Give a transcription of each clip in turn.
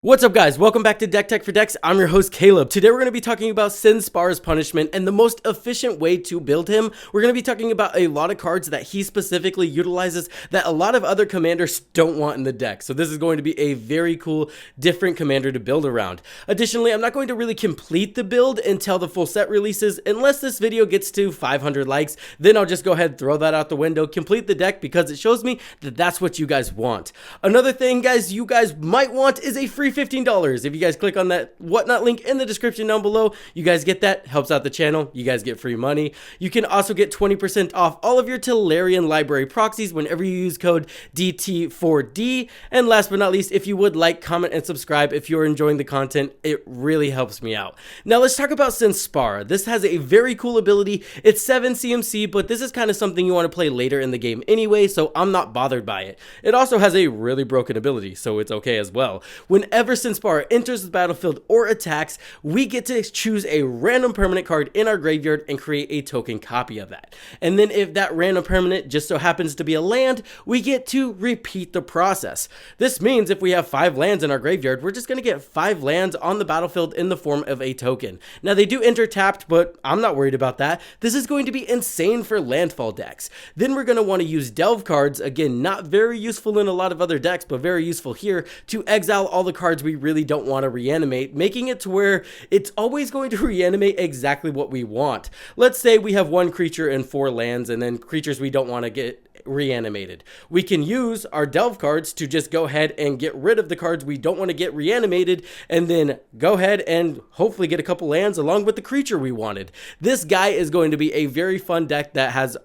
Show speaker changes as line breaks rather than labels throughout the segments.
What's up guys, welcome back to Deck Tech for Decks. I'm your host Caleb. Today we're going to be talking about Sin Spar's punishment and the most efficient way to build him. We're going to be talking about a lot of cards that he specifically utilizes that a lot of other commanders don't want in the deck. So this is going to be a very cool, different commander to build around. Additionally, I'm not going to really complete the build until the full set releases. Unless this video gets to 500 likes, then I'll just go ahead and throw that out the window, complete the deck because it shows me that that's what you guys want. Another thing guys, you guys might want is a free $15. If you guys click on that whatnot link in the description down below, you guys get that, helps out the channel, you guys get free money. You can also get 20% off all of your Tellurian library proxies whenever you use code DT4D. And last but not least, if you would like, comment, and subscribe if you're enjoying the content, it really helps me out. Now let's talk about Sin Spar. This has a very cool ability. It's 7 CMC, but this is kind of something you want to play later in the game anyway, so I'm not bothered by it. It also has a really broken ability, so it's okay as well. Whenever Sin Spar enters the battlefield or attacks, we get to choose a random permanent card in our graveyard and create a token copy of that. And then if that random permanent just so happens to be a land, we get to repeat the process. This means if we have 5 lands in our graveyard, we're just going to get 5 lands on the battlefield in the form of a token. Now they do enter tapped, but I'm not worried about that. This is going to be insane for Landfall decks. Then we're going to want to use delve cards, again not very useful in a lot of other decks, but very useful here, to exile all the cards we really don't want to reanimate, making it to where it's always going to reanimate exactly what we want. Let's say we have 1 creature and 4 lands and then creatures we don't want to get reanimated. We can use our delve cards to just go ahead and get rid of the cards we don't want to get reanimated and then go ahead and hopefully get a couple lands along with the creature we wanted. This guy is going to be a very fun deck that has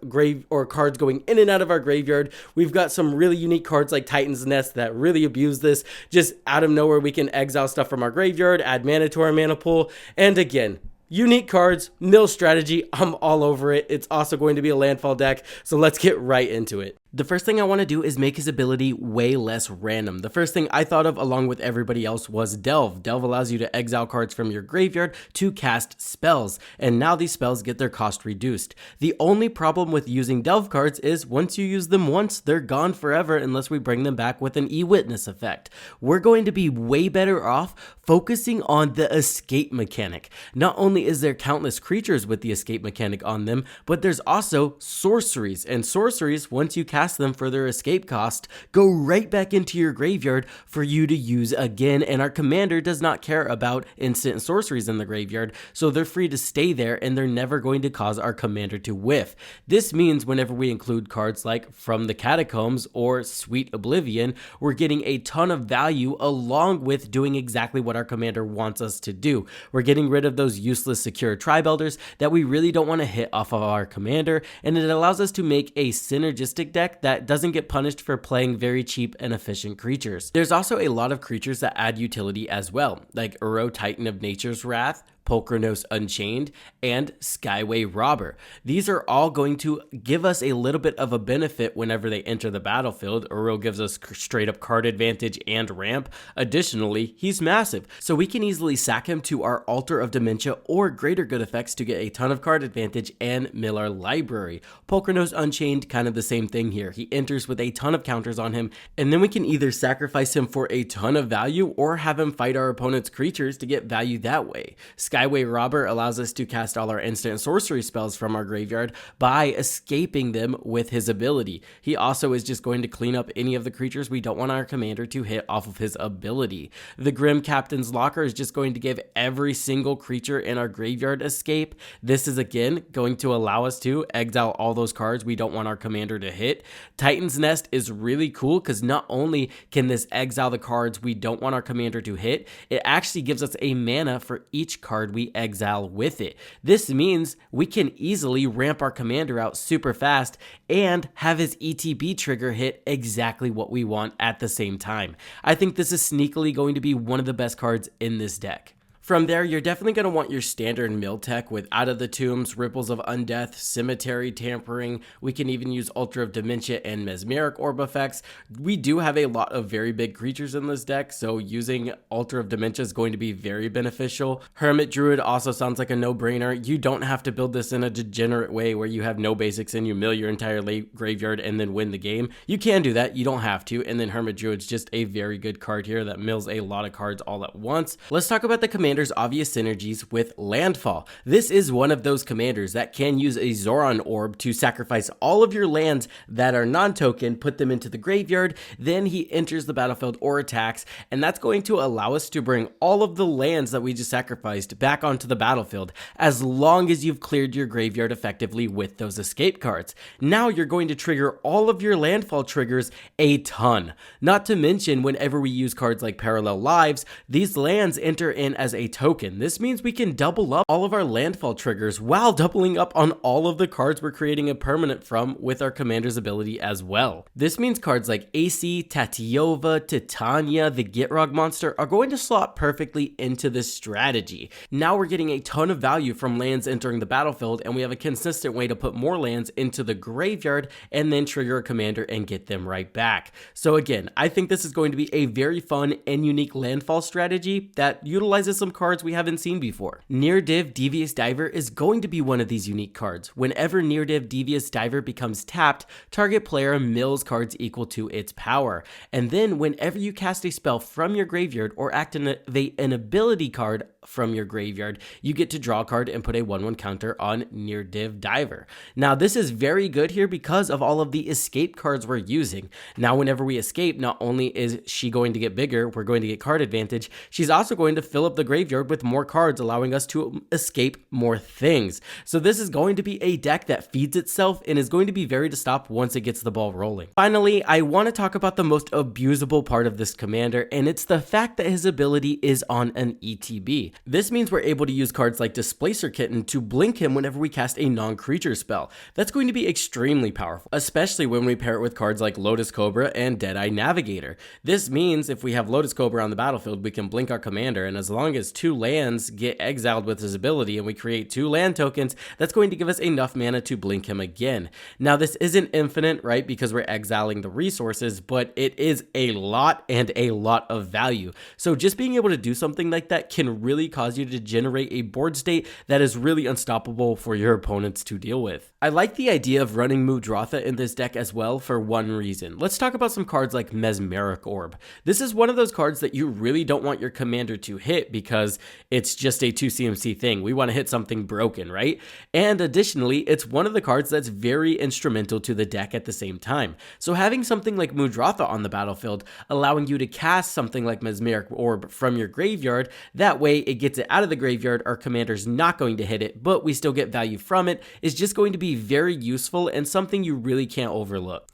cards going in and out of our graveyard. We've got some really unique cards like Titan's Nest that really abuse this. Just out of nowhere we can exile stuff from our graveyard, add mana to our mana pool, and again, unique cards, mill strategy, I'm all over it. It's also going to be a landfall deck, so let's get right into it. The first thing I want to do is make his ability way less random. The first thing I thought of along with everybody else was Delve. Delve allows you to exile cards from your graveyard to cast spells, and now these spells get their cost reduced. The only problem with using Delve cards is once you use them once, they're gone forever unless we bring them back with an E-Witness effect. We're going to be way better off focusing on the escape mechanic. Not only is there countless creatures with the escape mechanic on them, but there's also sorceries, and sorceries, once you cast them for their escape cost, go right back into your graveyard for you to use again, and our commander does not care about instant sorceries in the graveyard, so they're free to stay there and they're never going to cause our commander to whiff. This means whenever we include cards like From the Catacombs or Sweet Oblivion, we're getting a ton of value along with doing exactly what our commander wants us to do. We're getting rid of those useless secure tribe elders that we really don't want to hit off of our commander, and it allows us to make a synergistic deck that doesn't get punished for playing very cheap and efficient creatures. There's also a lot of creatures that add utility as well, like Uro Titan of Nature's Wrath, Pulchronos Unchained, and Skyway Robber. These are all going to give us a little bit of a benefit whenever they enter the battlefield. Uro gives us straight up card advantage and ramp. Additionally, he's massive, so we can easily sack him to our Altar of Dementia or Greater Good effects to get a ton of card advantage and mill our library. Pulchronos Unchained, kind of the same thing here. He enters with a ton of counters on him, and then we can either sacrifice him for a ton of value or have him fight our opponent's creatures to get value that way. Skyway Robber allows us to cast all our instant sorcery spells from our graveyard by escaping them with his ability. He also is just going to clean up any of the creatures we don't want our commander to hit off of his ability. The Grim Captain's Locker is just going to give every single creature in our graveyard escape. This is again going to allow us to exile all those cards we don't want our commander to hit. Titan's Nest is really cool because not only can this exile the cards we don't want our commander to hit, it actually gives us a mana for each card we exile with it. This means we can easily ramp our commander out super fast and have his ETB trigger hit exactly what we want at the same time. I think this is sneakily going to be one of the best cards in this deck. From there, you're definitely going to want your standard mill tech with Out of the Tombs, Ripples of Undeath, Cemetery Tampering. We can even use Ultra of Dementia and Mesmeric Orb effects. We do have a lot of very big creatures in this deck, so using Ultra of Dementia is going to be very beneficial. Hermit Druid also sounds like a no-brainer. You don't have to build this in a degenerate way where you have no basics and you mill your entire late graveyard and then win the game. You can do that, you don't have to, and then Hermit Druid's just a very good card here that mills a lot of cards all at once. Let's talk about the commander's obvious synergies with Landfall. This is one of those commanders that can use a Zoran Orb to sacrifice all of your lands that are non-token, put them into the graveyard, then he enters the battlefield or attacks, and that's going to allow us to bring all of the lands that we just sacrificed back onto the battlefield, as long as you've cleared your graveyard effectively with those escape cards. Now you're going to trigger all of your Landfall triggers a ton. Not to mention, whenever we use cards like Parallel Lives, these lands enter in as a token. This means we can double up all of our Landfall triggers while doubling up on all of the cards we're creating a permanent from with our commander's ability as well. This means cards like AC, Tatiova, Titania, the Gitrog monster are going to slot perfectly into this strategy. Now we're getting a ton of value from lands entering the battlefield, and we have a consistent way to put more lands into the graveyard and then trigger a commander and get them right back. So again, I think this is going to be a very fun and unique Landfall strategy that utilizes some cards we haven't seen before. Near Div Devious Diver is going to be one of these unique cards. Whenever Near Div Devious Diver becomes tapped, target player mills cards equal to its power. And then whenever you cast a spell from your graveyard or activate an ability card from your graveyard, you get to draw a card and put a 1/1 counter on Near Div Diver. Now this is very good here because of all of the escape cards we're using. Now whenever we escape, not only is she going to get bigger, we're going to get card advantage, she's also going to fill up the graveyard with more cards, allowing us to escape more things. So this is going to be a deck that feeds itself and is going to be very to stop once it gets the ball rolling. Finally, I want to talk about the most abusable part of this commander, and it's the fact that his ability is on an ETB. This means we're able to use cards like Displacer Kitten to blink him whenever we cast a non-creature spell. That's going to be extremely powerful, especially when we pair it with cards like Lotus Cobra and Deadeye Navigator. This means if we have Lotus Cobra on the battlefield, we can blink our commander, and as long as 2 lands get exiled with his ability and we create 2 land tokens, that's going to give us enough mana to blink him again. Now this isn't infinite, right, because we're exiling the resources, but it is a lot and a lot of value. So just being able to do something like that can really cause you to generate a board state that is really unstoppable for your opponents to deal with. I like the idea of running Muldrotha in this deck as well for one reason. Let's talk about some cards like Mesmeric Orb. This is one of those cards that you really don't want your commander to hit because it's just a 2 CMC thing. We want to hit something broken, right? And additionally, it's one of the cards that's very instrumental to the deck at the same time. So having something like Muldrotha on the battlefield, allowing you to cast something like Mesmeric Orb from your graveyard, that way it gets it out of the graveyard, our commander's not going to hit it, but we still get value from it, is just going to be very useful and something you really can't overlook.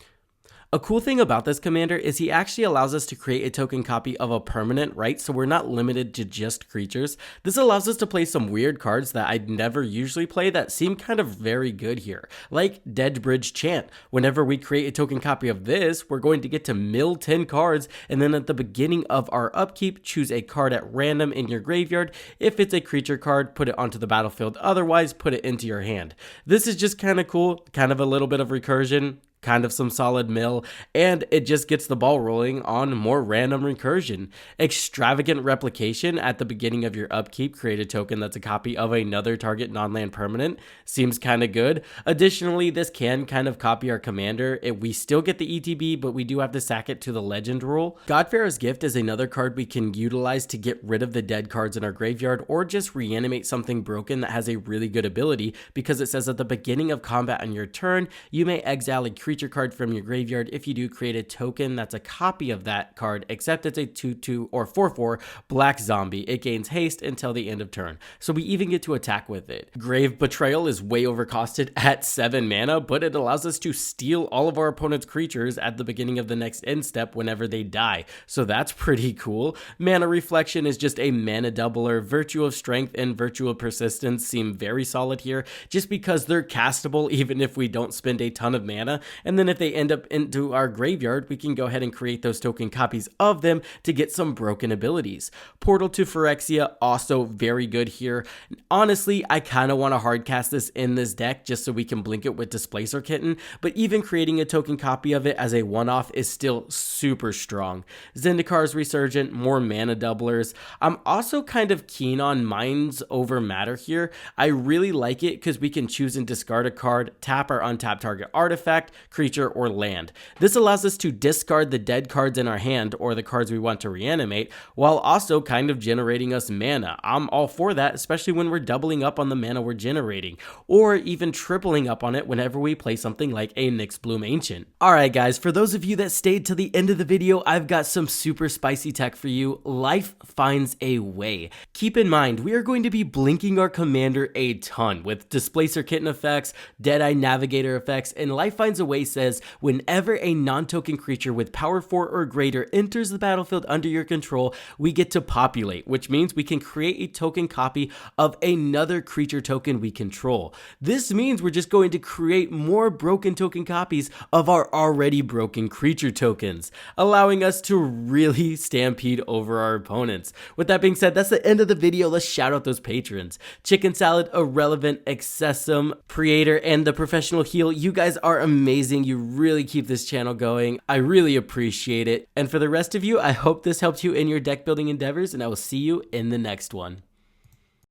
A cool thing about this commander is he actually allows us to create a token copy of a permanent, right? So we're not limited to just creatures. This allows us to play some weird cards that I'd never usually play that seem kind of very good here, like Dead Bridge Chant. Whenever we create a token copy of this, we're going to get to mill 10 cards, and then at the beginning of our upkeep, choose a card at random in your graveyard. If it's a creature card, put it onto the battlefield. Otherwise, put it into your hand. This is just kind of cool, kind of a little bit of recursion, kind of some solid mill, and it just gets the ball rolling on more random recursion. Extravagant Replication at the beginning of your upkeep, create a token that's a copy of another target non-land permanent. Seems kind of good. Additionally, this can kind of copy our commander. We still get the ETB, but we do have to sack it to the legend rule. Godfarer's Gift is another card we can utilize to get rid of the dead cards in our graveyard or just reanimate something broken that has a really good ability, because it says at the beginning of combat on your turn, you may exile a creature card from your graveyard. If you do, create a token that's a copy of that card, except it's a 2/2 or 4/4 black zombie. It gains haste until the end of turn, so we even get to attack with it. Grave Betrayal is way overcosted at 7 mana, but it allows us to steal all of our opponent's creatures at the beginning of the next end step whenever they die, so that's pretty cool. Mana Reflection is just a mana doubler. Virtue of Strength and Virtue of Persistence seem very solid here, just because they're castable even if we don't spend a ton of mana, And then if they end up into our graveyard, we can go ahead and create those token copies of them to get some broken abilities. Portal to Phyrexia, also very good here. Honestly, I kind of want to hardcast this in this deck just so we can blink it with Displacer Kitten, but even creating a token copy of it as a one-off is still super strong. Zendikar's Resurgent, more mana doublers. I'm also kind of keen on Minds Over Matter here. I really like it because we can choose and discard a card, tap our untapped target artifact, creature, or land. This allows us to discard the dead cards in our hand or the cards we want to reanimate, while also kind of generating us mana. I'm all for that, especially when we're doubling up on the mana we're generating, or even tripling up on it whenever we play something like a Nyx Bloom Ancient. Alright guys, for those of you that stayed to the end of the video, I've got some super spicy tech for you. Life finds a way. Keep in mind, we are going to be blinking our commander a ton with Displacer Kitten effects, Deadeye Navigator effects, and Life Finds a Way says whenever a non-token creature with power 4 or greater enters the battlefield under your control, we get to populate, which means we can create a token copy of another creature token we control. This means we're just going to create more broken token copies of our already broken creature tokens, allowing us to really stampede over our opponents. With that being said, that's the end of the video. Let's shout out those patrons. Chicken Salad, Irrelevant, Excessum, Creator, and The Professional Heal. You guys are amazing. You really keep this channel going. I really appreciate it. And for the rest of you, I hope this helped you in your deck building endeavors, and I will see you in the next one.